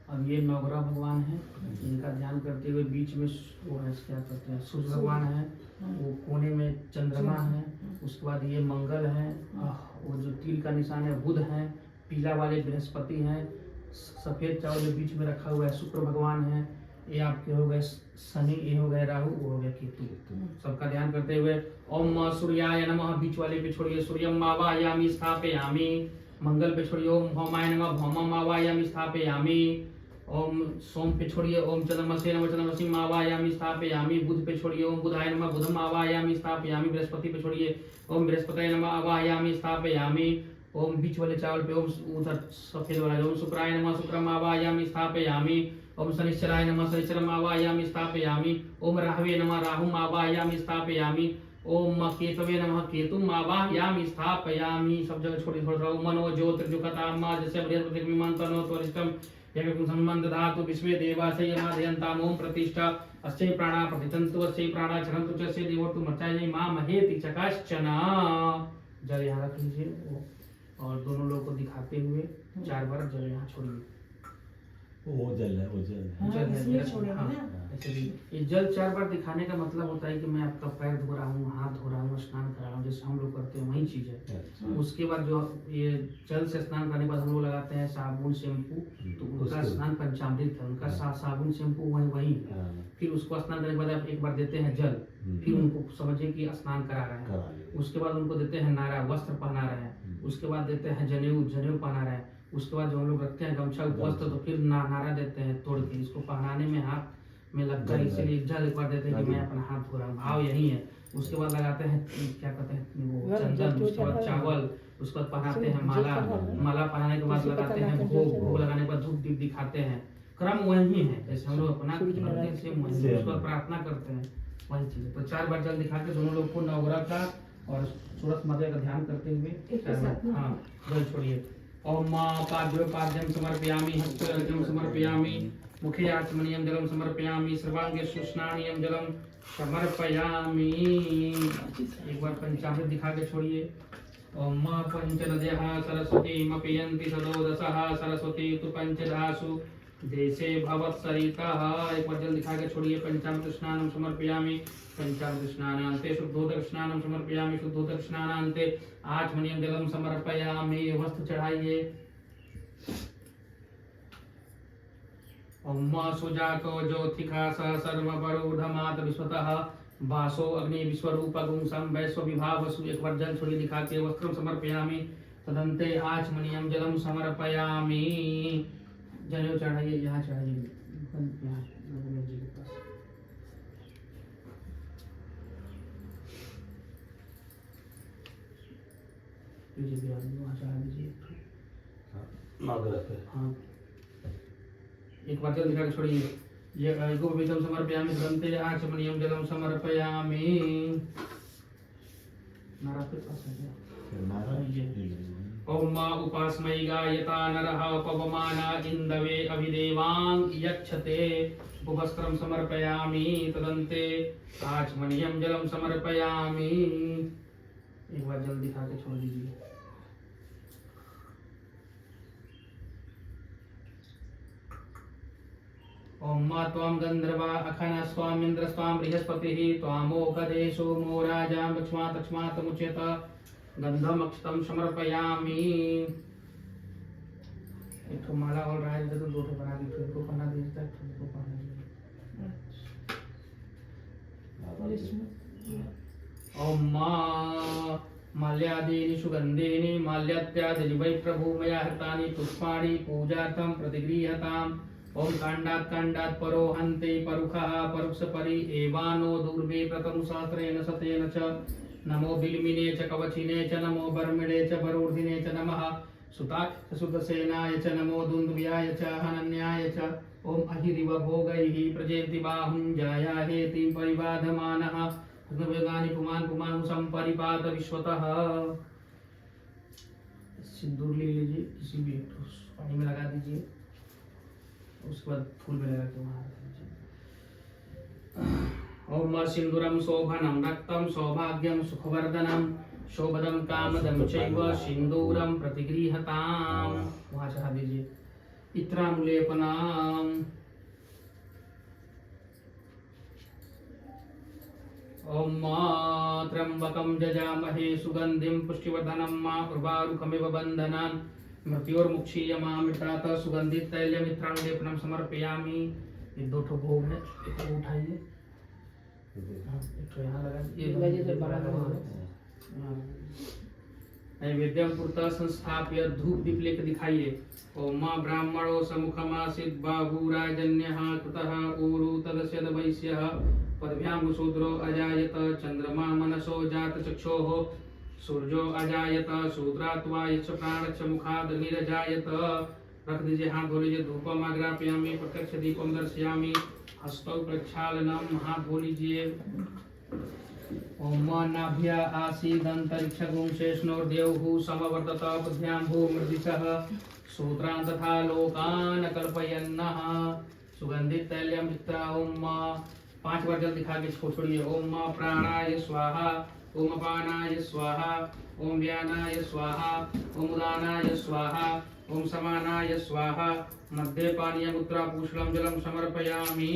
अब ये नवग्रह भगवान है, इनका ध्यान करते हुए बीच में वो है, क्या कहते हैं, सूर्य भगवान है, वो कोने में चंद्रमा है, उसके बाद ये मंगल है, वो जो तीर का निशान है बुध है, पीला वाले बृहस्पति हैं, सफेद चावल जो बीच में रखा हुआ है शुक्र भगवान है, ये आपके हो गए शनि, ये हो गए राहु, वो हो गया केतु। सबका ध्यान करते हुए ओम सूर्याय नमः। बीच वाले पे छोड़िए। सूर्यम् आवाहयामि स्थापयामि। मंगल पे छोड़िए। ओम भौमाय नमः। भौमम् आवाहयामि स्थापयामि। ओम सोम पे छोड़िए ओम चंद्रमसे नमः चंद्रमसी आवायामी स्थापयामी। बुध पे छोड़िए ओम बुधाय नमः बुधम आवायामी स्थापयामी। बृहस्पति पे छोड़िए ओम बृहस्पतये नमः आवायामी स्थापयामी। ओम बीच वाले चावल पे ओम उधर सफेद वाला ओम शुक्राय नमः शुक्रम आवायामी स्थापयामी। ओम शनिश्चराय नमः शनिश्चरम आवायामी स्थापयामी। ओम राहवे नमः राहुम आवायामी स्थापयामी। ओम केतवे नमः केतुम आवाहयामि स्थापयामि। सब जगह छोड़ थोड़ा ओम मनो ज्योतिर्जुकताम जैसे बृहस्पति विमान तनो त्वरिष्टम यज्ञ संबंध धातु विश्वे देवासय मादयन्ताम। ओम प्रतिष्ठा अस्यै प्राणा प्रतितंतु अस्यै प्राणा चरन्तु च अस्यै देवोर्तु मर्चायै मा महेति चकाश्चन। जल यहाँ रख लीजिए और दोनों लोगों को दिखाते हुए 4 बार जल यहाँ छोड़िए। वो जल है, वो जल है। हाँ, जल है, इसलिए मेरा- छोड़ेंगे हाँ, ना। ऐसे भी ये जल 4 बार दिखाने का मतलब होता है कि मैं आपका पैर धो रहा हूँ, हाथ धो रहा हूँ, स्नान करा रहा हूँ, जैसे हम लोग करते हैं वही चीज है। अच्छा। उसके बाद जो ये जल से स्नान करने के बाद हम लोग लगाते हैं साबुन शैम्पू, तो उनका उसके- स्नान पंचामृत है, उनका हाँ। साबुन शैम्पू वही है। हाँ, फिर उसको स्नान करने के बाद आप एक बार देते हैं जल, फिर उनको समझिए कि स्नान करा रहे हैं। करा लिया। उसके बाद उनको देते हैं नारा, वस्त्र पहना रहे हैं। उसके बाद देते हैं जनेऊ, जनेऊ पहना रहे हैं। उसके बाद जो हम लोग रखते हैं गमछा वस्त्र, तो फिर नारा देते हैं तोड़ के। इसको पहनाने में हाथ में लगता है, इसीलिए जल एक बार देते हैं कि मैं अपना हाथ धो रहा हूँ, भाव यही है। उसके बाद लगाते हैं क्या कहते हैं वो चंदन, उसके बाद चावल, उसके बाद पहनाते हैं माला, माला पहनाने के बाद लगाते हैं भोग, भोग लगाने के बाद धूप दीप दिखाते हैं। क्रम वही है जैसे हम लोग अपना करते हैं, सेम वही है। उसके बाद प्रार्थना करते हैं, वही चीज है। तो 4 बार जल दिखा के दोनों लोग को नवग्रह का और सूरज माता का ध्यान करते हुए 4 बार हाँ जल छोड़िए। ओम पाद्यो पाद्यम समर्पयामि, हस्तर्घ्यम समर्पयामि, मुखे आचमनीयम जलम समर्पयामि, सर्वांगे स्नानीयम जलम समर्पयामि। एक बार पंचामृत दिखा के छोड़िए। ओम पंचनद्यः सरस्वतीम पियन्ति सदोदशः सरस्वती तु पंचदासु देशे भवत्सरितः। एक बार जल दिखा के छोड़िए। पंचामृत स्नानम समर्पयामि, पंचामृत स्नानान्ते शुद्धोदक स्नानम समर्पयामि, शुद्धोदक स्नानान्ते आचमनीयम जलम समर्पयामि। वस्त्र चढ़ाइए। ओम सुजातो ज्योतिका स सर्वपरोधमात विश्वतः वासो अग्नि विश्वरूप गुंसम वैश्व विभावसु। एक बार जल छोड़ी दिखा के वस्त्रम समर्पयामि, तदन्ते आचमनीयम जलम समर्पयामि। जनेऊ चढ़ाइए, यहाँ चढ़ाइए, यहाँ रघुवीर जी के पास। लीजिए भी आदमी वहाँ चढ़ा दीजिए। नवग्रह पे। हाँ एक बार जल दिखा के छोड़िए। ये गोपीतम समर्पयामि, ग्रंथे आचमनीयम जलम समर्पयामि। नारा के पास है क्या? ओम उपास्मै गायता नरः पवमान इंदवे अभिदेवां यक्षते। उपवस्त्रं समर्पयामि, तदन्ते आचमनीयम जलम समर्पयामि। एक बार जल दिखा के छोड़ दीजिए। ओम त्वां गंधर्वा अखना स्वामिन्द्र स्वाम बृहस्पतिः त्वामोपदेशो मो राजा लक्ष्मात् लक्ष्मात् मुच्यत। गंधम अक्षतम समर्पयामि। एक तो माला और राज तो 2 ठो बना दी, फिर को पहना दी तक को पहना दी। ओम माल्यादीनि सुगंधीनि माल्यात्यादि वै प्रभु मया हृतानि पुष्पाणि पूजार्थं प्रतिगृह्यताम्। ओम कांडात् कांडात् परो हन्ते परुखः परुक्ष परि एवानो दूर्वे प्रथम सहस्रेण शतेन च। नमो बिल्मिने च कवचिने च नमो बर्मिणे च बरूर्धिने च नमः सुताय सुतसेनाय च नमो दुन्दुभ्याय च हनन्याय च। ओम अहिरिव भोगैः प्रजेति बाहुं जायाहेति परिबाधमानः अग्निवेगानि पुमान् पुमान् संपरिपात विश्वतः। सिंदूर ले लीजिए, किसी भी पानी में लगा दीजिए, उसके बाद फूल में लगा के वहाँ रख दीजिए। ओम सिंदूरम शोभनम रक्तम सौभाग्यम सुखवर्धनम शोभदम कामदम चैव सिंदूरम प्रतिगृह्यताम। वहाँ चढ़ा दीजिए। इत्रानुलेपनम। ओम त्र्यंबकम जजामहे सुगंधिम पुष्टिवर्धनम उर्वारुकमिव बंधनान् मृत्योर्मुक्षीयमामृतात् सुगंधित तैलम इत्रानुलेपनम समर्पयामि। ये 2 ठो भोग है, एक को उठाइए, एक तो यहाँ लगा दीजिए, तो बड़ा है। नैवेद्यम पुरतः संस्थाप्य धूप दीप लेकर दिखाइए। ओम मां ब्राह्मणो सम्मुखमासीत् बाहुराजन्यः कृतः ऊरु तदस्य वैश्यः पदभ्यां शूद्रो अजायत चंद्रमा मनसो जात चक्षोः सूर्यो अजायत शूद्रात्वा यच्च प्राणच्च मुखाद् निरजायत। रख दीजिए, हाथ धो लीजिए। धूपम आग्रापयामि प्रत्यक्ष दीपम दर्शयामि हस्तौ प्रक्षालनम, हाथ धो लीजिए। ओम नाभ्या आसीदंतरिक्षगुं शेषणोर्देवः समवर्तत पद्भ्यां भूमृदिशः सूत्रान् तथा लोकान् कल्पयन्नः। सुगंधित तैलम युक्ता। ओम 5 बार जल दिखा के छोड़िए। ओम प्राणाय स्वाहा, ओम अपानाय स्वाहा, ओम व्यानाय स्वाहा, ओम उदानाय स्वाहा, ओम समानाय स्वाहा। मध्ये पानीयम् उत्तरापूषणं जलं समर्पयामि।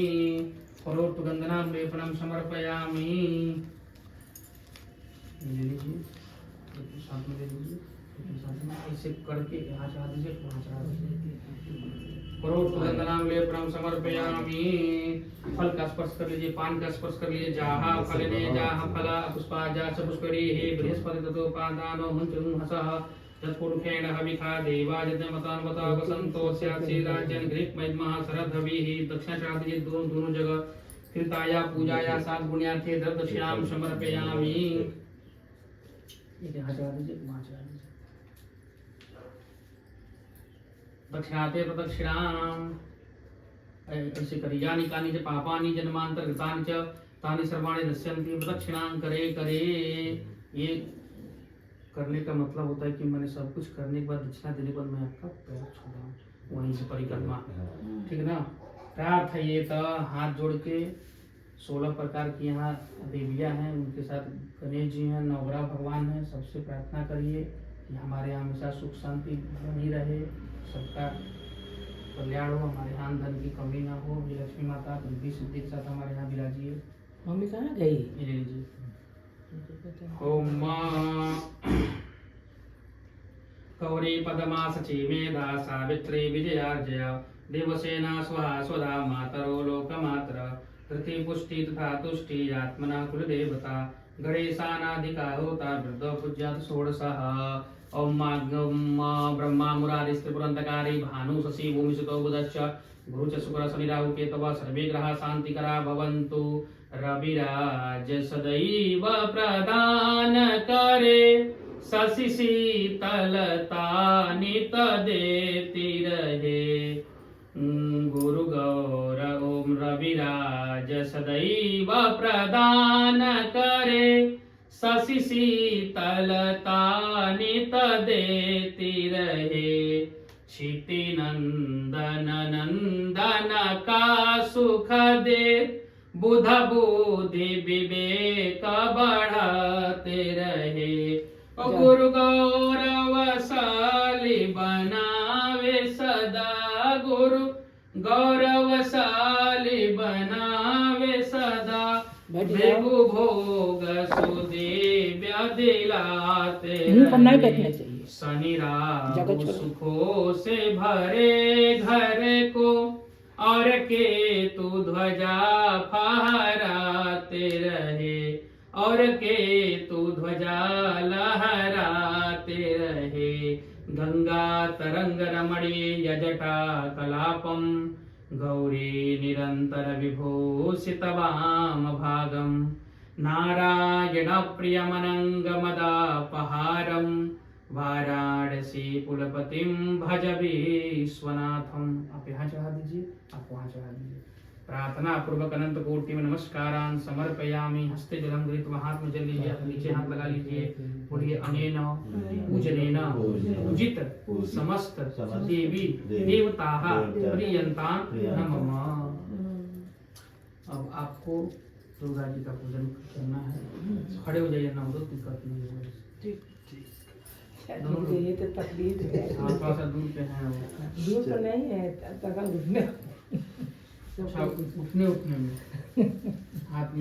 करोर्तुगन्धनां लेपनं समर्पयामि। ले लीजिए, साथ में ले लीजिए, साथ में ऐसे करके यहाँ चढ़ा दीजिए, वहाँ चढ़ा दीजिए। करोर्तुगन्धनां लेपनं समर्पयामि। फल का स्पर्श कर लीजिए, पान का स्पर्श कर लीजिए। जाहा फलने जाहा फला पुष्पाजा च पुष्करी बृहस्पति ततो पादानो मुञ्चनुं हसः तत्पुरुषेण हविखा देवा यज्ञमतान्वता वसंतो स्यात्सि राज्यं गृहीत्मैद्मः शरद्धविः। दक्षिणा चढ़ा दीजिए दोनों जगह। कृताया पूजाया सात पुण्यार्थे दक्षिणां समर्पयामि। यहाँ चढ़ा दीजिए, वहाँ चढ़ा दीजिए। दक्षिणाते प्रदक्षिणाम् ऐसे करिए। यानि कानि च पापानि जन्मांतरकृतानि च तानि सर्वाणि नश्यन्ति प्रदक्षिणां करे करे। ये करने का मतलब होता है कि मैंने सब कुछ करने के बाद दक्षिणा देने के बाद मैं आपका पैर छू रहा हूँ, वहीं से परिक्रमा। ठीक है ना। प्रार्थयेत, हाथ जोड़ के 16 प्रकार की यहाँ देवियाँ हैं, उनके साथ गणेश जी हैं, नवग्रह भगवान हैं। सबसे प्रार्थना करिए कि हमारे यहाँ हमेशा सुख शांति बनी रहे, सबका कल्याण हो, हमारे यहाँ धन की कमी ना हो। ये लक्ष्मी माता रिद्धि सिद्धि के साथ हमारे यहाँ विराजिए। मम्मी कहाँ गई? ये ले लीजिए। ओम गौरी पदमा सची मेधा सावित्री विजयार्जया देवसेना स्वहा स्वधा मातरो लोकमात्र धृति पुष्टि तथा तुष्टि आत्मना कुलदेवता गणेशानाधिका होता वृद्धो पूज्यात् षोडशः। ओम ब्रह्मा मुरारिस्त्रिपुरन्तकारी भानु शशि भूमिसुतो बुधश्च गुरु च शुक्र शनि राहु केतवः सर्वे ग्रहाः शान्तिकरा भवन्तु। रविराज सदैव प्रदान करे शशि शीतलता नित देती रहे। गुरु गौर ओम रविराज सदैव प्रदान करे शशि शीतलता नित देती रहे। क्षिति नंदन नंदन का सुख दे बुध बुद्धि विवेक बढ़ाते रहे। गुरु गौरवशाली बनावे सदा, गुरु गौरवशाली बनावे सदा। बेगु भोग सुदेव्य दिलाते रहे। शनि राहु सुखों से भरे घर को और केतु ध्वजा फहराते रहे, और केतु ध्वजा लहराते रहे। गंगा तरंग रमणीय जटा कलापम गौरी निरंतर विभूषित वाम भागम नारायण प्रियमनंगमदापहारम वाराणसी कुलपतिम भज विश्वनाथम। आप यहाँ चढ़ा दीजिए, आप वहाँ चढ़ा दीजिए। प्रार्थना पूर्वक अनंत कोटि में नमस्कारान् समर्पयामि। हस्ते जलम गृहीत्वा, हाथ में जल लीजिए, नीचे हाथ लगा लीजिए। बोलिए अनेन पूजनेन पूजित समस्त देवी देवताः प्रियन्तां नमः। अब आपको दुर्गा जी का पूजन करना है। खड़े हो जाइए, ना हो तो दिक्कत नहीं है। ठीक मुझे ये तो तकलीफ है। हाँ, थोड़ा सा दूर पे है वो। दूर तो नहीं है, तक उठने उठने में हाथ में